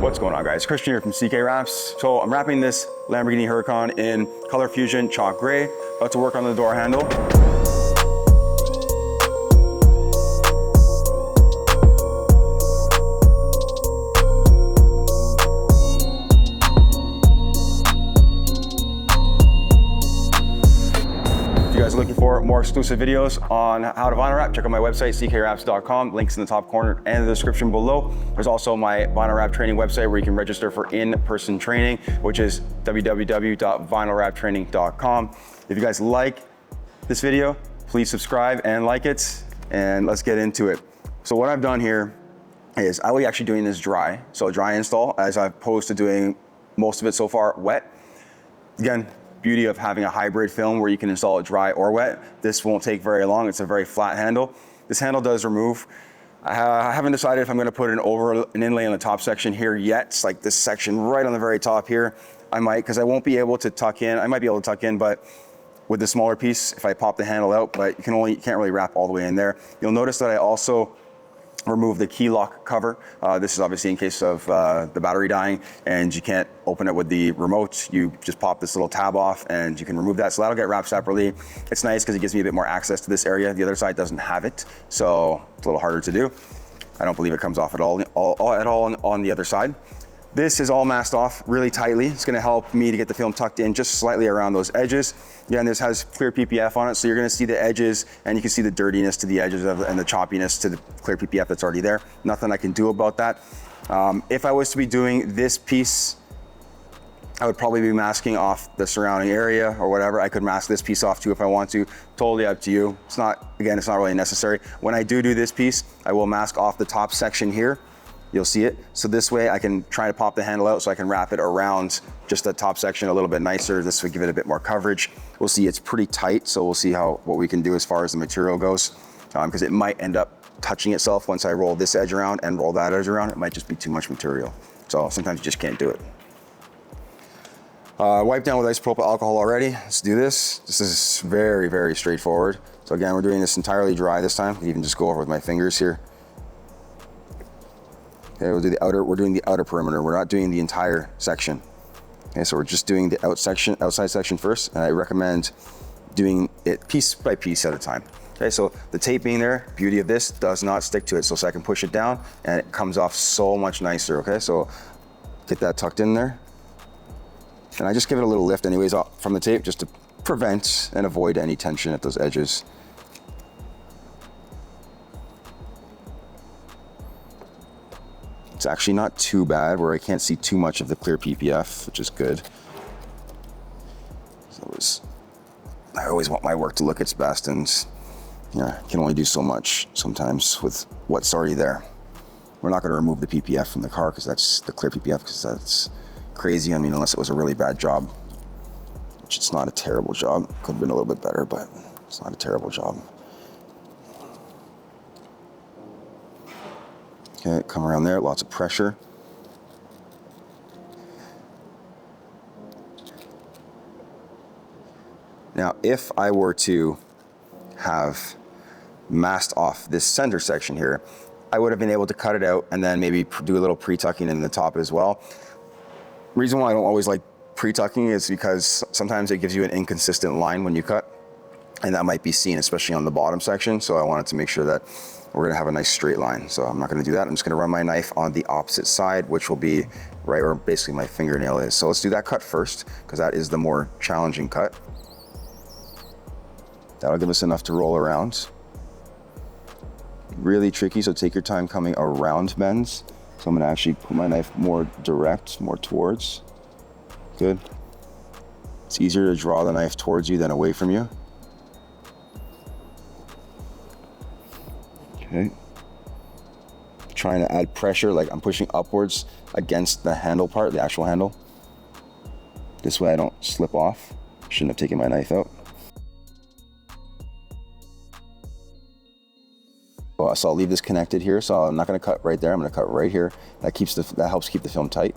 What's going on, guys? Christian here from CK Wraps. So I'm wrapping this Lamborghini Huracan in Colorfusion chalk gray. About to work on the door handle. If you guys are looking for more exclusive videos on how to vinyl wrap, check out my website, ckwraps.com. Links in the top corner and the description below. There's also my vinyl wrap training website where you can register for in-person training, which is www.vinylwraptraining.com. If you guys like this video, please subscribe and like it, and let's get into it. So what I've done here is I will be actually doing this dry. So dry install, as opposed to doing most of it so far wet. Again, beauty of having a hybrid film where you can install it dry or wet. This won't take very long. It's a very flat handle. This handle does remove. I haven't decided if I'm going to put an inlay on the top section here yet. It's like this section right on the very top here. I might, because I won't be able to tuck in. I might be able to tuck in, but with the smaller piece, if I pop the handle out, but you can't really wrap all the way in there. You'll notice that I also remove the key lock cover. This is obviously in case of the battery dying and you can't open it with the remote. You just pop this little tab off and you can remove that. So that'll get wrapped separately. It's nice because it gives me a bit more access to this area. The other side doesn't have it, so it's a little harder to do. I don't believe it comes off at all on the other side. This is all masked off really tightly. It's gonna help me to get the film tucked in just slightly around those edges. Again, this has clear PPF on it, so you're gonna see the edges and you can see the dirtiness to the edges and the choppiness to the clear PPF that's already there. Nothing I can do about that. If I was to be doing this piece, I would probably be masking off the surrounding area or whatever. I could mask this piece off too if I want to. Totally up to you. It's not really necessary. When I do this piece, I will mask off the top section here. You'll see it. So this way I can try to pop the handle out so I can wrap it around just the top section a little bit nicer. This would give it a bit more coverage. We'll see it's pretty tight, so we'll see what we can do as far as the material goes, because it might end up touching itself once I roll this edge around and roll that edge around. It might just be too much material. So sometimes you just can't do it. Wipe down with isopropyl alcohol already. Let's do this. This is very, very straightforward. So again, we're doing this entirely dry this time. I can even just go over with my fingers here. Okay, we're doing the outer perimeter. We're not doing the entire section. Okay, so we're just doing the outside section first, and I recommend doing it piece by piece at a time. Okay, so the tape being there, beauty of this, does not stick to it. So I can push it down and it comes off so much nicer. Okay, so get that tucked in there. And I just give it a little lift anyways from the tape just to prevent and avoid any tension at those edges. It's actually not too bad where I can't see too much of the clear PPF, which is good. I always want my work to look its best, and I can only do so much sometimes with what's already there. We're not going to remove the PPF from the car because that's the clear PPF, because that's crazy. I mean, unless it was a really bad job, which it's not a terrible job. Could have been a little bit better, but it's not a terrible job. Okay, come around there, lots of pressure. Now, if I were to have masked off this center section here, I would have been able to cut it out and then maybe do a little pre-tucking in the top as well. Reason why I don't always like pre-tucking is because sometimes it gives you an inconsistent line when you cut, and that might be seen, especially on the bottom section. So I wanted to make sure that we're gonna have a nice straight line. So I'm not gonna do that. I'm just gonna run my knife on the opposite side, which will be right where basically my fingernail is. So let's do that cut first, because that is the more challenging cut. That'll give us enough to roll around. Really tricky, so take your time coming around bends. So I'm gonna actually put my knife more direct, more towards. Good. It's easier to draw the knife towards you than away from you. Okay. Trying to add pressure, like I'm pushing upwards against the handle part, the actual handle. This way I don't slip off. Shouldn't have taken my knife out. So I'll leave this connected here. So I'm not gonna cut right there, I'm gonna cut right here. That helps keep the film tight.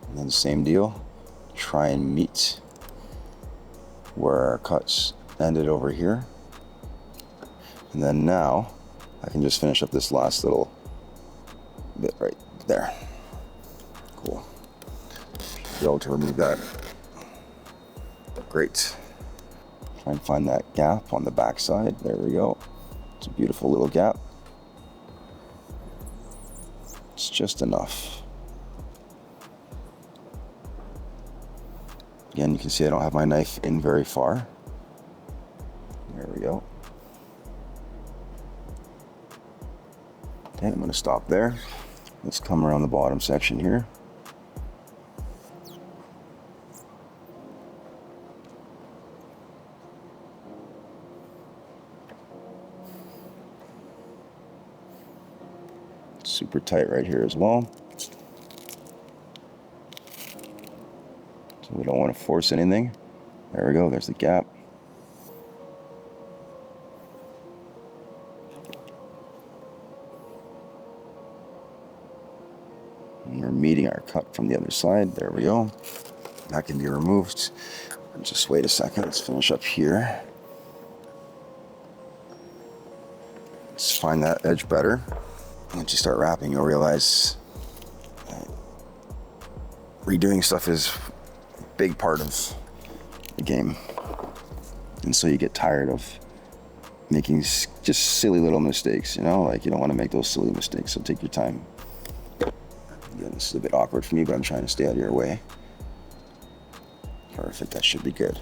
And then the same deal. Try and meet where our cuts ended over here. And then now I can just finish up this last little bit right there. Cool. Be able to remove that. Great. Try and find that gap on the back side. There we go. It's a beautiful little gap. It's just enough. Again, you can see I don't have my knife in very far. There we go. Okay, I'm going to stop there. Let's come around the bottom section here. Super tight right here as well. So we don't want to force anything. There we go, there's the gap. And we're meeting our cut from the other side. There we go. That can be removed. Just wait a second, let's finish up here. Let's find that edge better. Once you start wrapping, you'll realize redoing stuff is a big part of the game. And so you get tired of making just silly little mistakes, you know? Like, you don't want to make those silly mistakes, so take your time. Again, this is a bit awkward for me, but I'm trying to stay out of your way. Perfect, that should be good.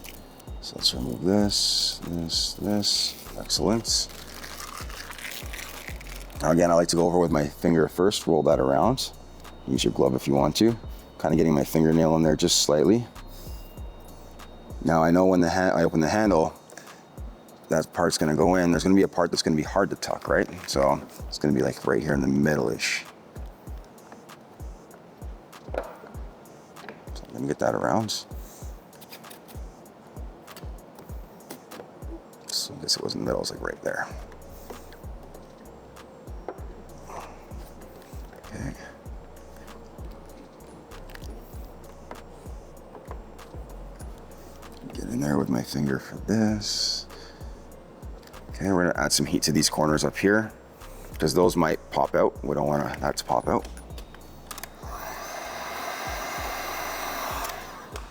So let's remove this. Excellent. Now again, I like to go over with my finger first, roll that around. Use your glove if you want to. Kind of getting my fingernail in there just slightly. Now I know when I open the handle, that part's gonna go in. There's gonna be a part that's gonna be hard to tuck, right? So it's gonna be like right here in the middle-ish. So let me get that around. So I guess it was in the middle, it's like right there. Okay. Get in there with my finger for this. Okay, we're gonna add some heat to these corners up here because those might pop out. We don't want that to pop out.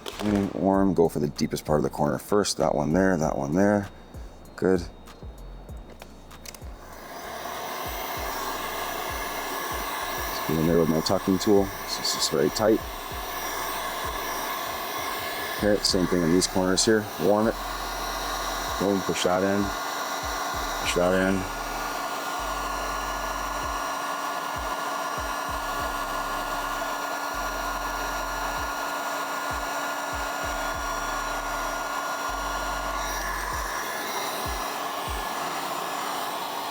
Okay, warm, go for the deepest part of the corner first. That one there. Good. Let's get in there with my tucking tool. This is very tight. Okay, same thing in these corners here. Warm it. Boom, push that in. Push that in.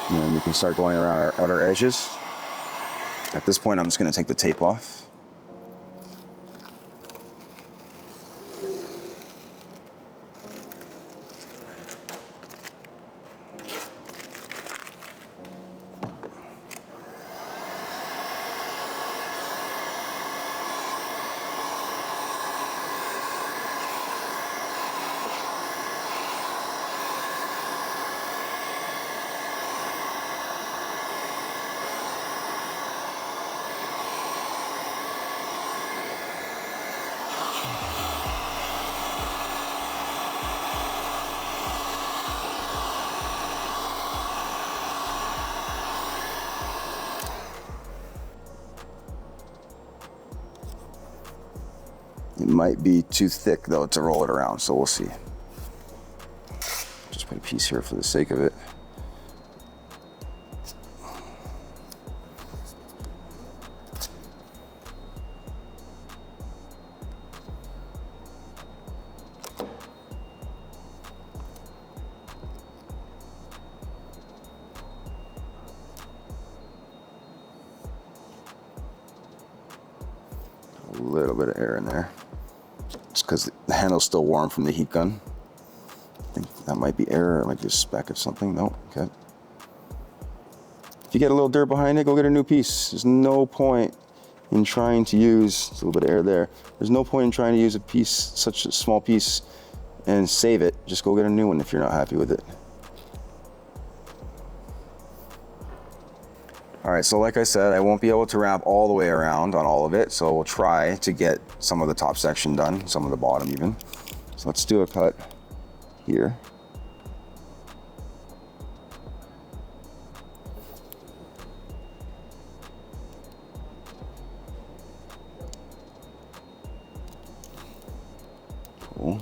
And then we can start going around our outer edges. At this point, I'm just going to take the tape off. It might be too thick though to roll it around, so we'll see. Just put a piece here for the sake of it. A little bit of air in there. It's because the handle's still warm from the heat gun. I think that might be air, or it might be a speck of something. No, okay. If you get a little dirt behind it, go get a new piece. There's no point in trying to use, there's a little bit of air there. There's no point in trying to use a piece, such a small piece, and save it. Just go get a new one if you're not happy with it. All right, so like I said, I won't be able to wrap all the way around on all of it, so we'll try to get some of the top section done, some of the bottom even. So let's do a cut here. Cool.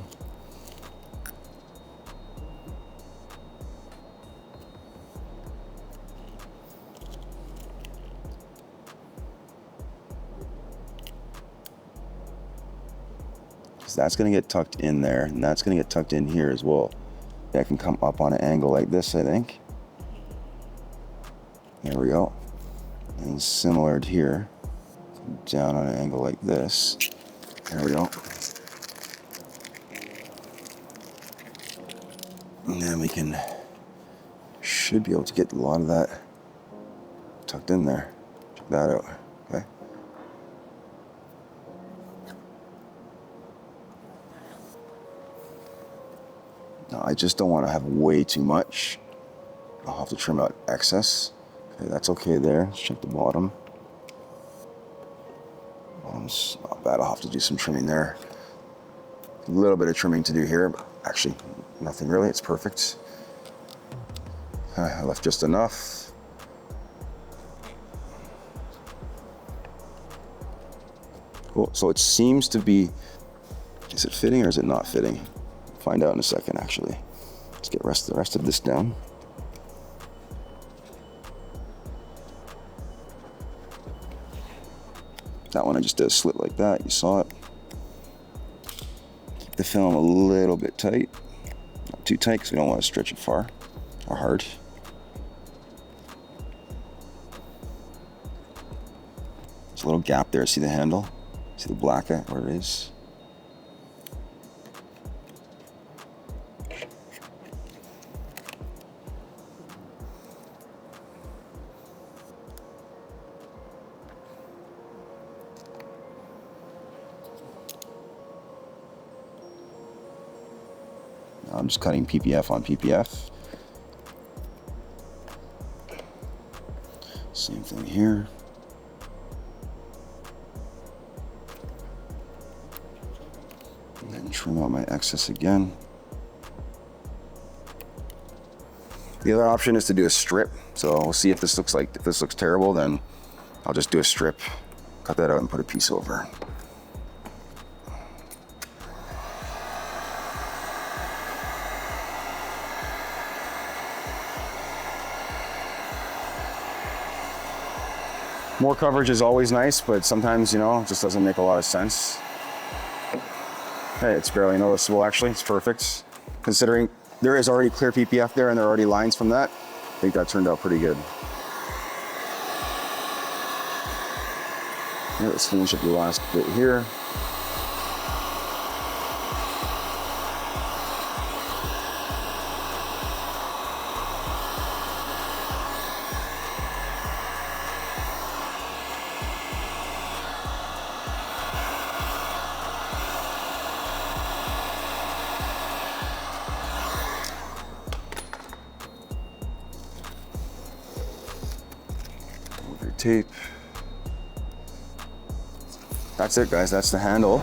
That's going to get tucked in there, and that's going to get tucked in here as well. That can come up on an angle like this, I think. There we go. And similar to here, down on an angle like this. There we go. And then we should be able to get a lot of that tucked in there. Check that out, okay? Now, I just don't want to have way too much. I'll have to trim out excess. Okay, that's okay there. Let's check the bottom. Bottom's not bad. I'll have to do some trimming there. A little bit of trimming to do here, but actually nothing really. It's perfect. I left just enough. Cool. So it seems to be, is it fitting or is it not fitting? Find out in a second, actually. Let's get the rest of this down. That one I just did a slit like that, you saw it. Keep the film a little bit tight. Not too tight because we don't want to stretch it far or hard. There's a little gap there, see the handle? See the black where it is? I'm just cutting PPF on PPF. Same thing here. And then trim out my excess again. The other option is to do a strip. So we'll see if this looks terrible, then I'll just do a strip, cut that out and put a piece over. More coverage is always nice, but sometimes, you know, it just doesn't make a lot of sense. Hey, it's barely noticeable actually, it's perfect. Considering there is already clear PPF there and there are already lines from that, I think that turned out pretty good. Yeah, let's finish up the last bit here. Tape. That's it, guys. That's the handle.